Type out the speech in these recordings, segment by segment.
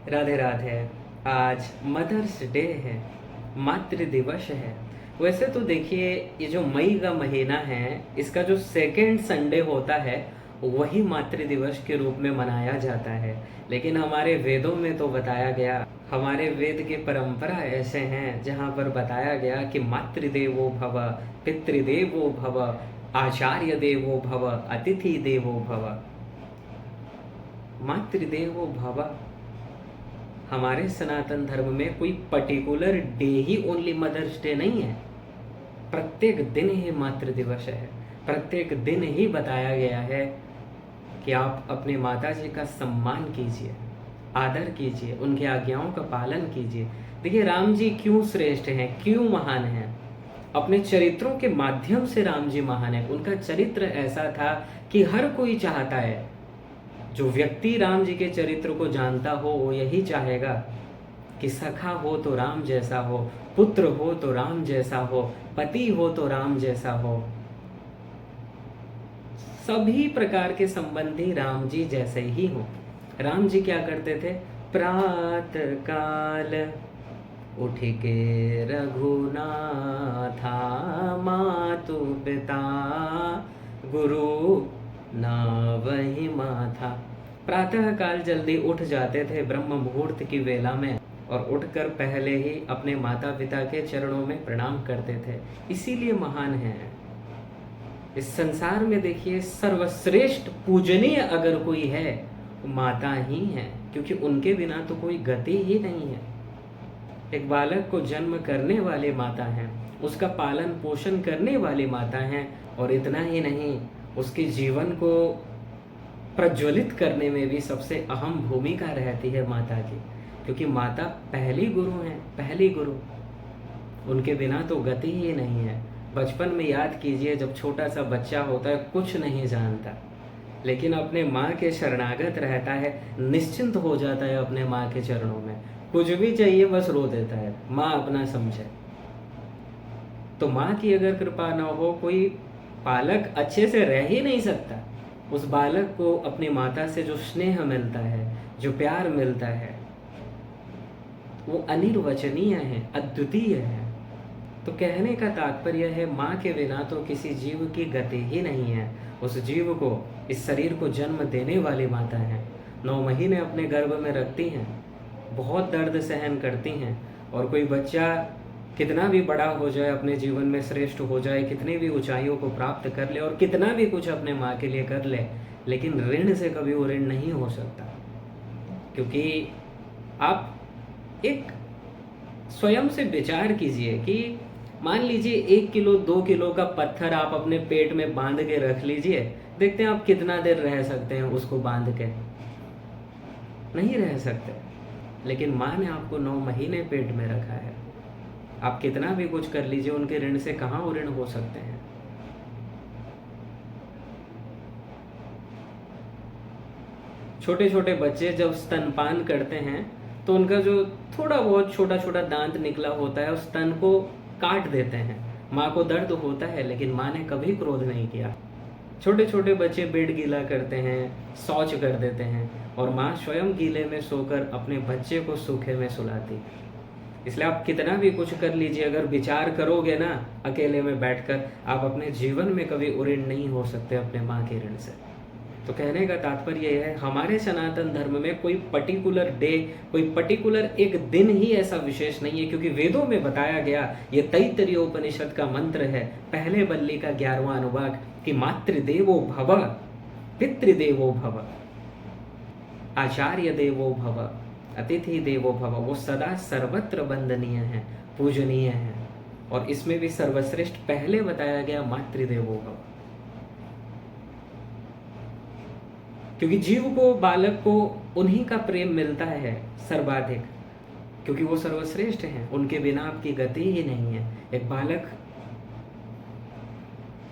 राधे राधे। आज mother's day है, मातृ दिवस है। वैसे तो देखिए, ये जो मई का महीना है, इसका जो सेकेंड संडे होता है वही मातृ दिवस के रूप में मनाया जाता है। लेकिन हमारे वेदों में तो बताया गया, हमारे वेद की परंपरा ऐसे हैं जहाँ पर बताया गया कि मातृदेवो भव, पितृदेवो भव, आचार्य देवो भव, अतिथि देवो भव। मातृदेवो भव, हमारे सनातन धर्म में कोई पर्टिकुलर डे ही ओनली मदर्स डे नहीं है। प्रत्येक दिन ही मातृ दिवस है। प्रत्येक दिन ही बताया गया है कि आप अपने माता जी का सम्मान कीजिए, आदर कीजिए, उनकी आज्ञाओं का पालन कीजिए। देखिए, राम जी क्यों श्रेष्ठ हैं, क्यों महान हैं? अपने चरित्रों के माध्यम से राम जी महान है। उनका चरित्र ऐसा था कि हर कोई चाहता है, जो व्यक्ति राम जी के चरित्र को जानता हो वो यही चाहेगा कि सखा हो तो राम जैसा हो, पुत्र हो तो राम जैसा हो, पति हो तो राम जैसा हो। सभी प्रकार के संबंधी राम जी जैसे ही हो। राम जी क्या करते थे? प्रातः काल उठ के रघुनाथा, मातु पिता गुरु ना वही माथा। प्रातः काल जल्दी उठ जाते थे ब्रह्म मुहूर्त की वेला में, और उठकर पहले ही अपने माता पिता के चरणों में प्रणाम करते थे। इसीलिए महान है। इस संसार में देखिए, सर्वश्रेष्ठ पूजनीय अगर कोई है वो माता ही है, क्योंकि उनके बिना तो कोई गति ही नहीं है। एक बालक को जन्म करने वाले माता हैं, उसका पालन पोषण करने वाली माता हैं, और इतना ही नहीं, उसके जीवन को प्रज्वलित करने में भी सबसे अहम भूमिका रहती है माता की, क्योंकि माता पहली गुरु हैं, पहली गुरु। उनके बिना तो गति ही नहीं है। बचपन में याद कीजिए, जब छोटा सा बच्चा होता है, कुछ नहीं जानता, लेकिन अपने माँ के शरणागत रहता है, निश्चिंत हो जाता है अपने माँ के चरणों में। कुछ भी चाहिए बस रो देता है, माँ अपना समझे। तो माँ की अगर कृपा ना हो, कोई बालक अच्छे से रह ही नहीं सकता। उस बालक को अपनी माता से जो स्नेह मिलता है, जो प्यार मिलता है, वो अनिर्वचनीय है, अद्वितीय है। तो कहने का तात्पर्य है, माँ के बिना तो किसी जीव की गति ही नहीं है। उस जीव को, इस शरीर को जन्म देने वाली माता है। 9 महीने अपने गर्भ में रखती हैं, बहुत दर्द सहन करती हैं। और कोई बच्चा कितना भी बड़ा हो जाए, अपने जीवन में श्रेष्ठ हो जाए, कितनी भी ऊंचाइयों को प्राप्त कर ले, और कितना भी कुछ अपने माँ के लिए कर ले, लेकिन ऋण से कभी वो ऋण नहीं हो सकता। क्योंकि आप एक स्वयं से विचार कीजिए कि मान लीजिए 1 किलो 2 किलो का पत्थर आप अपने पेट में बांध के रख लीजिए, देखते हैं आप कितना देर रह सकते हैं उसको बांध के। नहीं रह सकते। लेकिन माँ ने आपको 9 महीने पेट में रखा है। आप कितना भी कुछ कर लीजिए, उनके ऋण से कहाँ वो ऋण हो सकते हैं? छोटे छोटे बच्चे जब स्तनपान करते हैं, तो उनका जो थोड़ा बहुत छोटा छोटा दांत निकला होता है, उस स्तन को काट देते हैं। माँ को दर्द होता है, लेकिन माँ ने कभी क्रोध नहीं किया। छोटे छोटे बच्चे बेड गीला करते हैं, शौच कर देते हैं, और माँ स्वयं गीले में सोकर अपने बच्चे को सूखे में सुलाती। इसलिए आप कितना भी कुछ कर लीजिए, अगर विचार करोगे ना अकेले में बैठकर, आप अपने जीवन में कभी ऋण नहीं हो सकते अपने माँ के ऋण से। तो कहने का तात्पर्य यह है, हमारे सनातन धर्म में कोई पर्टिकुलर डे, कोई पर्टिकुलर एक दिन ही ऐसा विशेष नहीं है, क्योंकि वेदों में बताया गया, ये तैत्तरीय उपनिषद का मंत्र है, पहले बल्ली का 11वां अनुवाक, कि मातृदेवो भव, पितृदेवो भव, आचार्य देवो भव, अतिथि देवो भव। वो सदा सर्वत्र वंदनीय है, पूजनीय है। और इसमें भी सर्वश्रेष्ठ पहले बताया गया मातृदेवो भव, क्योंकि जीव को, बालक को उन्हीं का प्रेम मिलता है सर्वाधिक, क्योंकि वो सर्वश्रेष्ठ हैं। उनके बिना आपकी गति ही नहीं है। एक बालक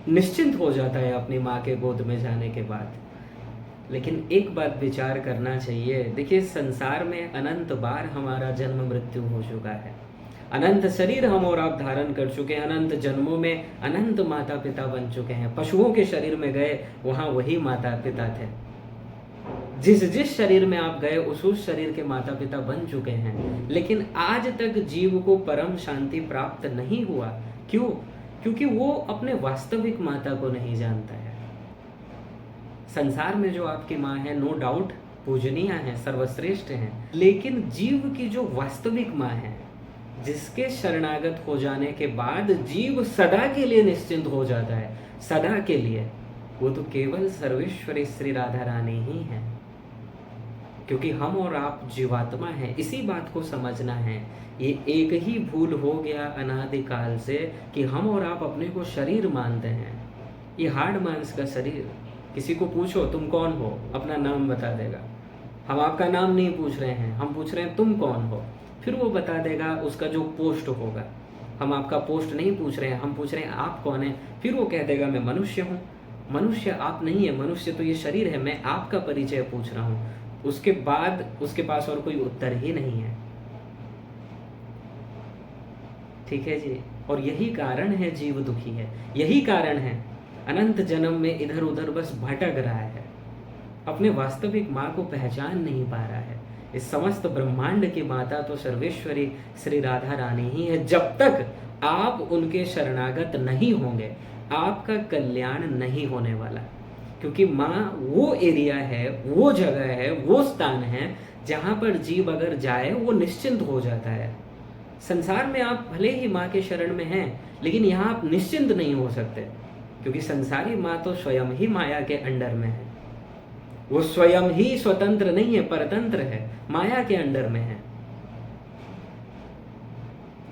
निश्चिंत हो जाता है अपनी माँ के गोद में जाने के बाद। लेकिन एक बात विचार करना चाहिए, देखिए, संसार में अनंत बार हमारा जन्म मृत्यु हो चुका है, अनंत शरीर हम और आप धारण कर चुके हैं, अनंत जन्मों में अनंत माता पिता बन चुके हैं। पशुओं के शरीर में गए, वहाँ वही माता पिता थे। जिस जिस शरीर में आप गए उस शरीर के माता पिता बन चुके हैं, लेकिन आज तक जीव को परम शांति प्राप्त नहीं हुआ। क्यों? क्योंकि वो अपने वास्तविक माता को नहीं जानता है। संसार में जो आपकी माँ है, नो डाउट पूजनीय है, सर्वश्रेष्ठ है, लेकिन जीव की जो वास्तविक माँ है, जिसके शरणागत हो जाने के बाद जीव सदा के लिए निश्चिंत हो जाता है, सदा के लिए, वो तो केवल सर्वेश्वरी श्री राधा रानी ही है। क्योंकि हम और आप जीवात्मा हैं, इसी बात को समझना है। ये एक ही भूल हो गया अनादिकाल से कि हम और आप अपने को शरीर मानते हैं। ये हाड़ मांस का शरीर, किसी को पूछो तुम कौन हो, अपना नाम बता देगा। हम आपका नाम नहीं पूछ रहे हैं, हम पूछ रहे हैं तुम कौन हो, फिर वो बता देगा उसका जो पोस्ट होगा। हम आपका पोस्ट नहीं पूछ रहे हैं, हम पूछ रहे हैं आप कौन है, फिर वो कह देगा मैं मनुष्य हूँ। मनुष्य आप नहीं है, मनुष्य तो ये शरीर है, मैं आपका परिचय पूछ रहा हूँ। उसके बाद उसके पास और कोई उत्तर ही नहीं है। ठीक है जी। और यही कारण है जीव दुखी है, यही कारण है अनंत जन्म में इधर उधर बस भटक रहा है, अपने वास्तविक माँ को पहचान नहीं पा रहा है। इस समस्त ब्रह्मांड की माता तो सर्वेश्वरी श्री राधा रानी ही है। जब तक आप उनके शरणागत नहीं होंगे, आपका कल्याण नहीं होने वाला। क्योंकि माँ वो एरिया है, वो जगह है, वो स्थान है जहाँ पर जीव अगर जाए वो निश्चिंत हो जाता है। संसार में आप भले ही माँ के शरण में हैं, लेकिन यहाँ आप निश्चिंत नहीं हो सकते, क्योंकि संसारी माँ तो स्वयं ही माया के अंडर में है। वो स्वयं ही स्वतंत्र नहीं है, परतंत्र है, माया के अंडर में है।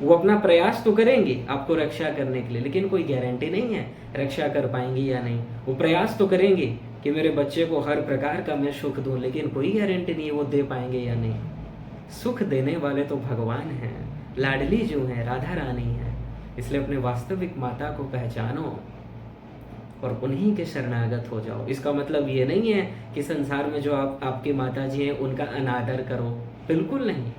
वो अपना प्रयास तो करेंगी आपको रक्षा करने के लिए, लेकिन कोई गारंटी नहीं है रक्षा कर पाएंगी या नहीं। वो प्रयास तो करेंगी कि मेरे बच्चे को हर प्रकार का मैं सुख दूं, लेकिन कोई गारंटी नहीं है वो दे पाएंगे या नहीं। सुख देने वाले तो भगवान हैं, लाडली जो है राधा रानी है। इसलिए अपने वास्तविक माता को पहचानो और उन्हीं के शरणागत हो जाओ। इसका मतलब ये नहीं है कि संसार में जो आपकी माता जी हैं उनका अनादर करो, बिल्कुल नहीं।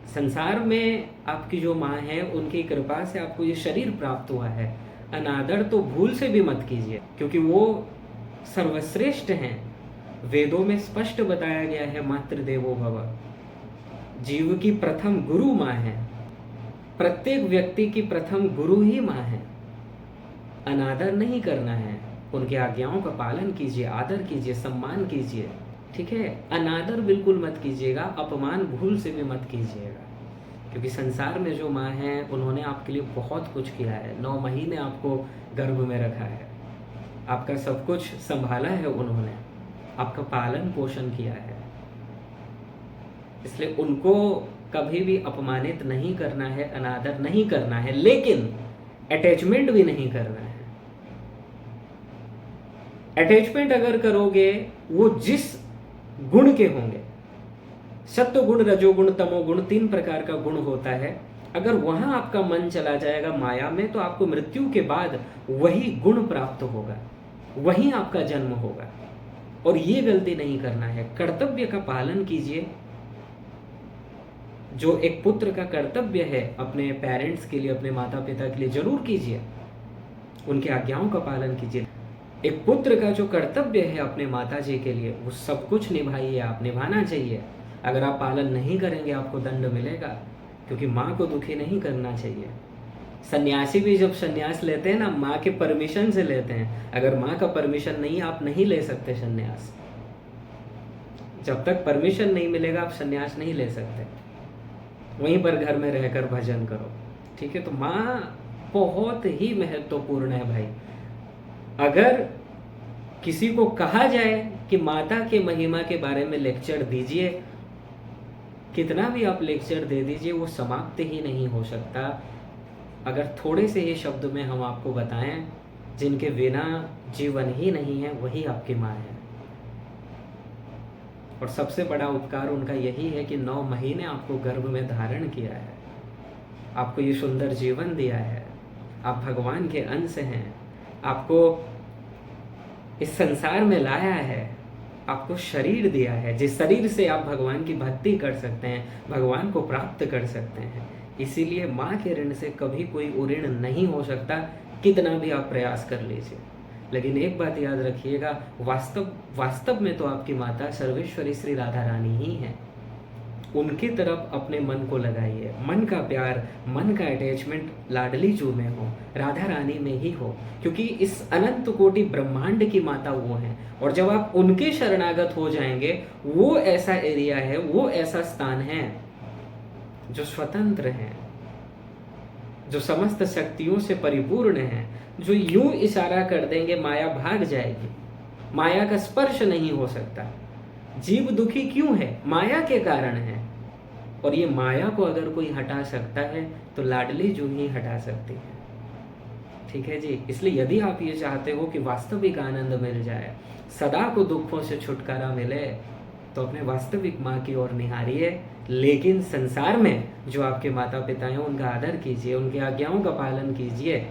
संसार में आपकी जो माँ है उनकी कृपा से आपको ये शरीर प्राप्त हुआ है। अनादर तो भूल से भी मत कीजिए, क्योंकि वो सर्वश्रेष्ठ हैं। वेदों में स्पष्ट बताया गया है मातृदेवो भव, जीव की प्रथम गुरु माँ है। प्रत्येक व्यक्ति की प्रथम गुरु ही माँ है। अनादर नहीं करना है, उनकी आज्ञाओं का पालन कीजिए, आदर कीजिए, सम्मान कीजिए। ठीक है, अनादर बिल्कुल मत कीजिएगा, अपमान भूल से भी मत कीजिएगा। क्योंकि संसार में जो माँ है उन्होंने आपके लिए बहुत कुछ किया है। 9 महीने आपको गर्भ में रखा है, आपका सब कुछ संभाला है उन्होंने, आपका पालन पोषण किया है। इसलिए उनको कभी भी अपमानित नहीं करना है, अनादर नहीं करना है, लेकिन अटैचमेंट भी नहीं करना है। अटैचमेंट अगर करोगे, वो जिस गुण के होंगे, सत्व गुण, रजोगुण, तमोगुण, 3 प्रकार का गुण होता है। अगर वहां आपका मन चला जाएगा माया में, तो आपको मृत्यु के बाद वही गुण प्राप्त होगा, वही आपका जन्म होगा। और ये गलती नहीं करना है। कर्तव्य का पालन कीजिए, जो एक पुत्र का कर्तव्य है अपने पेरेंट्स के लिए, अपने माता पिता के लिए, जरूर कीजिए। उनकी आज्ञाओं का पालन कीजिए। एक पुत्र का जो कर्तव्य है अपने माता जी के लिए, वो सब कुछ निभाइए, आप निभाना चाहिए। अगर आप पालन नहीं करेंगे आपको दंड मिलेगा, क्योंकि माँ को दुखी नहीं करना चाहिए। सन्यासी भी जब सन्यास लेते हैं ना, माँ के परमिशन से लेते हैं। अगर माँ का परमिशन नहीं, आप नहीं ले सकते सन्यास। जब तक परमिशन नहीं मिलेगा आप सन्यास नहीं ले सकते। वहीं पर घर में रहकर भजन करो। ठीक है, तो माँ बहुत ही महत्वपूर्ण है भाई। अगर किसी को कहा जाए कि माता के महिमा के बारे में लेक्चर दीजिए, कितना भी आप लेक्चर दे दीजिए, वो समाप्त ही नहीं हो सकता। अगर थोड़े से ही शब्द में हम आपको बताएं, जिनके बिना जीवन ही नहीं है, वही आपकी माँ है। और सबसे बड़ा उपकार उनका यही है कि 9 महीने आपको गर्भ में धारण किया है, आपको ये सुंदर जीवन दिया है, आप भगवान के अंश हैं, आपको इस संसार में लाया है, आपको शरीर दिया है, जिस शरीर से आप भगवान की भक्ति कर सकते हैं, भगवान को प्राप्त कर सकते हैं। इसीलिए माँ के ऋण से कभी कोई ऋण नहीं हो सकता, कितना भी आप प्रयास कर लीजिए। लेकिन एक बात याद रखिएगा, वास्तव में तो आपकी माता सर्वेश्वरी श्री राधा रानी ही है। उनकी तरफ अपने मन को लगाइए। मन का प्यार, मन का अटैचमेंट लाडली जू में हो, राधा रानी में ही हो, क्योंकि इस अनंत कोटि ब्रह्मांड की माता वो हैं। और जब आप उनके शरणागत हो जाएंगे, वो ऐसा एरिया है, वो ऐसा स्थान है जो स्वतंत्र है, जो समस्त शक्तियों से परिपूर्ण है, जो यूं इशारा कर देंगे माया भाग जाएगी, माया का स्पर्श नहीं हो सकता। जीव दुखी क्यों है? माया के कारण है। और ये माया को अगर कोई हटा सकता है तो लाडली जू ही हटा सकती है। ठीक है जी। इसलिए यदि आप ये चाहते हो कि वास्तविक आनंद मिल जाए, सदा को दुखों से छुटकारा मिले, तो अपने वास्तविक माँ की ओर निहारिए। लेकिन संसार में जो आपके माता पिता हैं उनका आदर कीजिए, उनकी आज्ञाओं का पालन कीजिए,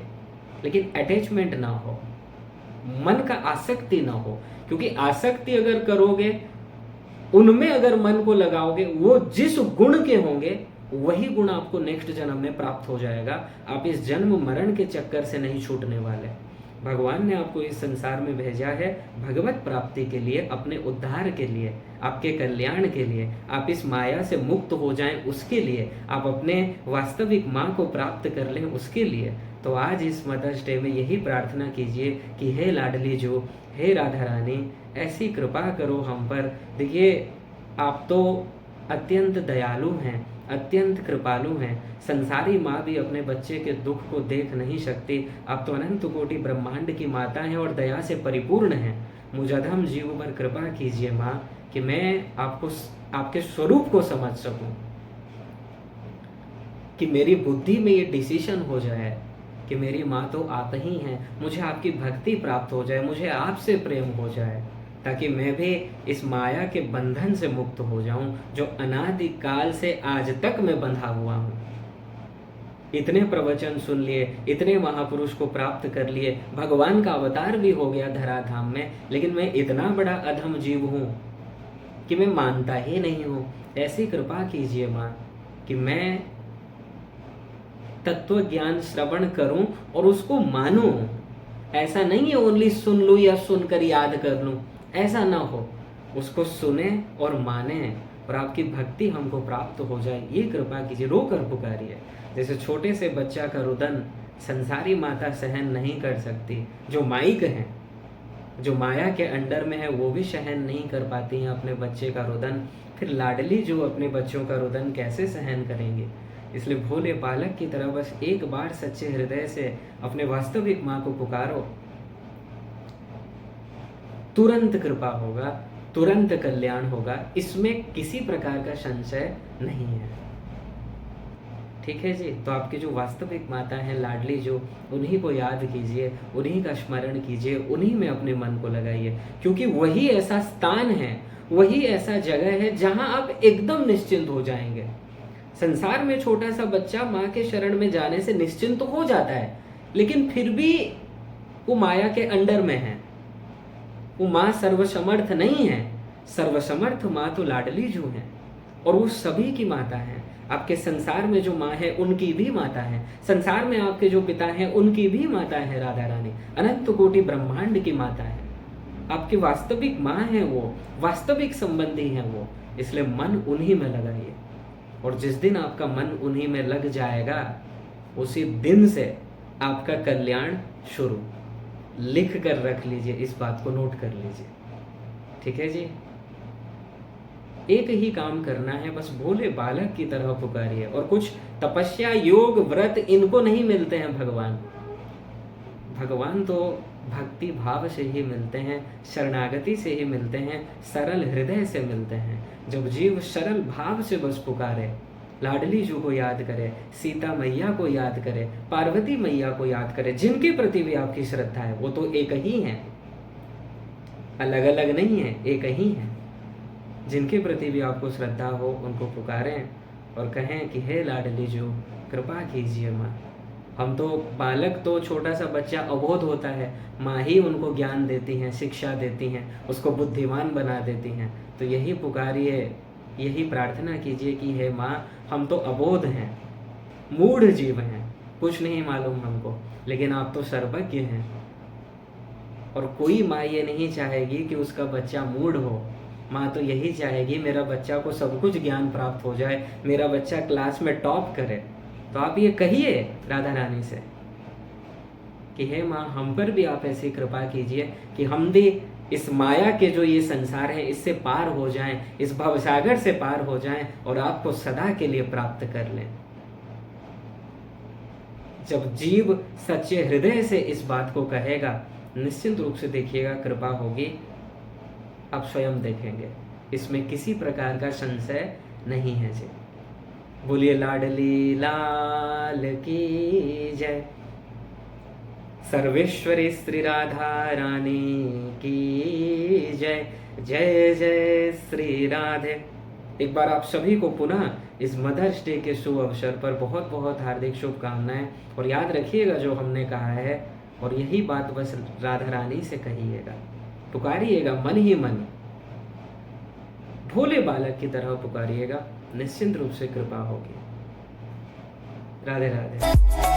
लेकिन अटैचमेंट ना हो, मन का आसक्ति ना हो। क्योंकि आसक्ति अगर करोगे, उनमें अगर मन को लगाओगे, वो जिस गुण के होंगे वही गुण आपको नेक्स्ट जन्म में प्राप्त हो जाएगा। आप इस जन्म मरण के चक्कर से नहीं छूटने वाले। भगवान ने आपको इस संसार में भेजा है भगवत प्राप्ति के लिए, अपने उद्धार के लिए, आपके कल्याण के लिए। आप इस माया से मुक्त हो जाएं उसके लिए, आप अपने वास्तविक माँ को प्राप्त कर लें उसके लिए। तो आज इस मदर्स डे में यही प्रार्थना कीजिए कि हे लाडली जो, हे राधा रानी, ऐसी कृपा करो हम पर। देखिए, आप तो अत्यंत दयालु हैं, अत्यंत कृपालु हैं। संसारी माँ भी अपने बच्चे के दुख को देख नहीं सकती। आप तो अनंत कोटि ब्रह्मांड की माता हैं और दया से परिपूर्ण हैं। मुझ अधम जीव पर कृपा कीजिए माँ, कि मैं आपको, आपके स्वरूप को समझ सकूं, कि मेरी बुद्धि में ये डिसीजन हो जाए कि मेरी माँ तो आप ही हैं। मुझे आपकी भक्ति प्राप्त हो जाए, मुझे आपसे प्रेम हो जाए, ताकि मैं भी इस माया के बंधन से मुक्त हो जाऊं, जो अनादि काल से आज तक मैं बंधा हुआ हूं। इतने प्रवचन सुन लिए, इतने महापुरुष को प्राप्त कर लिए, भगवान का अवतार भी हो गया धराधाम में, लेकिन मैं इतना बड़ा अधम जीव हूं कि मैं मानता ही नहीं हूं। ऐसी कृपा कीजिए माँ कि मैं तत्व ज्ञान श्रवण करूं और उसको मानूं। ऐसा नहीं है ओनली सुन लूं या सुनकर याद कर लूं, ऐसा ना हो। उसको सुने और माने और आपकी भक्ति हमको प्राप्त हो जाए, ये कृपा कीजिए। रोकर पुकारिए। जैसे छोटे से बच्चा का रुदन संसारी माता सहन नहीं कर सकती, जो माइक है, जो माया के अंडर में है, वो भी सहन नहीं कर पाती हैं अपने बच्चे का रुदन, फिर लाडली जो अपने बच्चों का रुदन कैसे सहन करेंगे। इसलिए भोले बालक की तरह बस एक बार सच्चे हृदय से अपने वास्तविक माँ को पुकारो, तुरंत कृपा होगा, तुरंत कल्याण होगा। इसमें किसी प्रकार का संशय नहीं है। ठीक है जी। तो आपकी जो वास्तविक माता है लाडली जो, उन्हीं को याद कीजिए, उन्हीं का स्मरण कीजिए, उन्हीं में अपने मन को लगाइए, क्योंकि वही ऐसा स्थान है, वही ऐसा जगह है जहां आप एकदम निश्चिंत हो जाएंगे। संसार में छोटा सा बच्चा माँ के शरण में जाने से निश्चिंत तो हो जाता है, लेकिन फिर भी वो माया के अंडर में है। वो माँ सर्वसमर्थ नहीं है। सर्वसमर्थ माँ तो लाडली जो है, और वो सभी की माता है। आपके संसार में जो माँ है उनकी भी माता है, संसार में आपके जो पिता हैं उनकी भी माता है राधा रानी, अनंत कोटि ब्रह्मांड की माता है। आपकी वास्तविक माँ है वो, वास्तविक संबंधी है वो। इसलिए मन उन्हीं में लगाइए, और जिस दिन आपका मन उन्हीं में लग जाएगा, उसी दिन से आपका कल्याण शुरू। लिख कर रख लीजिए, इस बात को नोट कर लीजिए। ठीक है जी। एक ही काम करना है, बस भोले बालक की तरह पुकारिए। और कुछ तपस्या, योग, व्रत इनको नहीं मिलते हैं भगवान। भगवान तो भक्ति भाव से ही मिलते हैं, शरणागति से ही मिलते हैं, सरल हृदय से मिलते हैं। जब जीव सरल भाव से बस पुकारे, लाडली जू को याद करे, सीता मैया को याद करे, पार्वती मैया को याद करे, जिनके प्रति भी आपकी श्रद्धा है, वो तो एक ही है, अलग अलग नहीं है, एक ही है। जिनके प्रति भी आपको श्रद्धा हो उनको पुकारें और कहें कि हे लाडली जू, कृपा कीजिए माँ। हम तो, बालक तो, छोटा सा बच्चा अबोध होता है, माँ ही उनको ज्ञान देती हैं, शिक्षा देती हैं, उसको बुद्धिमान बना देती हैं। तो यही पुकारिए, यही प्रार्थना कीजिए कि हे माँ, हम तो अबोध हैं, मूढ़ जीव हैं, कुछ नहीं मालूम हमको, लेकिन आप तो सर्वज्ञ हैं। और कोई माँ ये नहीं चाहेगी कि उसका बच्चा मूढ़ हो। माँ तो यही चाहेगी मेरा बच्चा को सब कुछ ज्ञान प्राप्त हो जाए, मेरा बच्चा क्लास में टॉप करे। तो आप ये कहिए राधा रानी से कि हे माँ, हम पर भी आप ऐसी कृपा कीजिए कि हम भी इस माया के जो ये संसार है इससे पार हो जाएं, इस भवसागर से पार हो जाएं और आपको सदा के लिए प्राप्त कर लें। जब जीव सच्चे हृदय से इस बात को कहेगा, निश्चित रूप से देखिएगा कृपा होगी, आप स्वयं देखेंगे, इसमें किसी प्रकार का संशय नहीं है जी। बोलिए लाडली लाल की जय, सर्वेश्वरी श्री राधा रानी की जय। जय जय श्री राधे। एक बार आप सभी को पुनः इस मदर्स डे के शुभ अवसर पर बहुत बहुत हार्दिक शुभकामनाएं। और याद रखिएगा जो हमने कहा है, और यही बात बस राधा रानी से कहिएगा, पुकारिएगा मन ही मन, भोले बालक की तरह पुकारिएगा, निश्चिंत रूप से कृपा होगी। राधे राधे।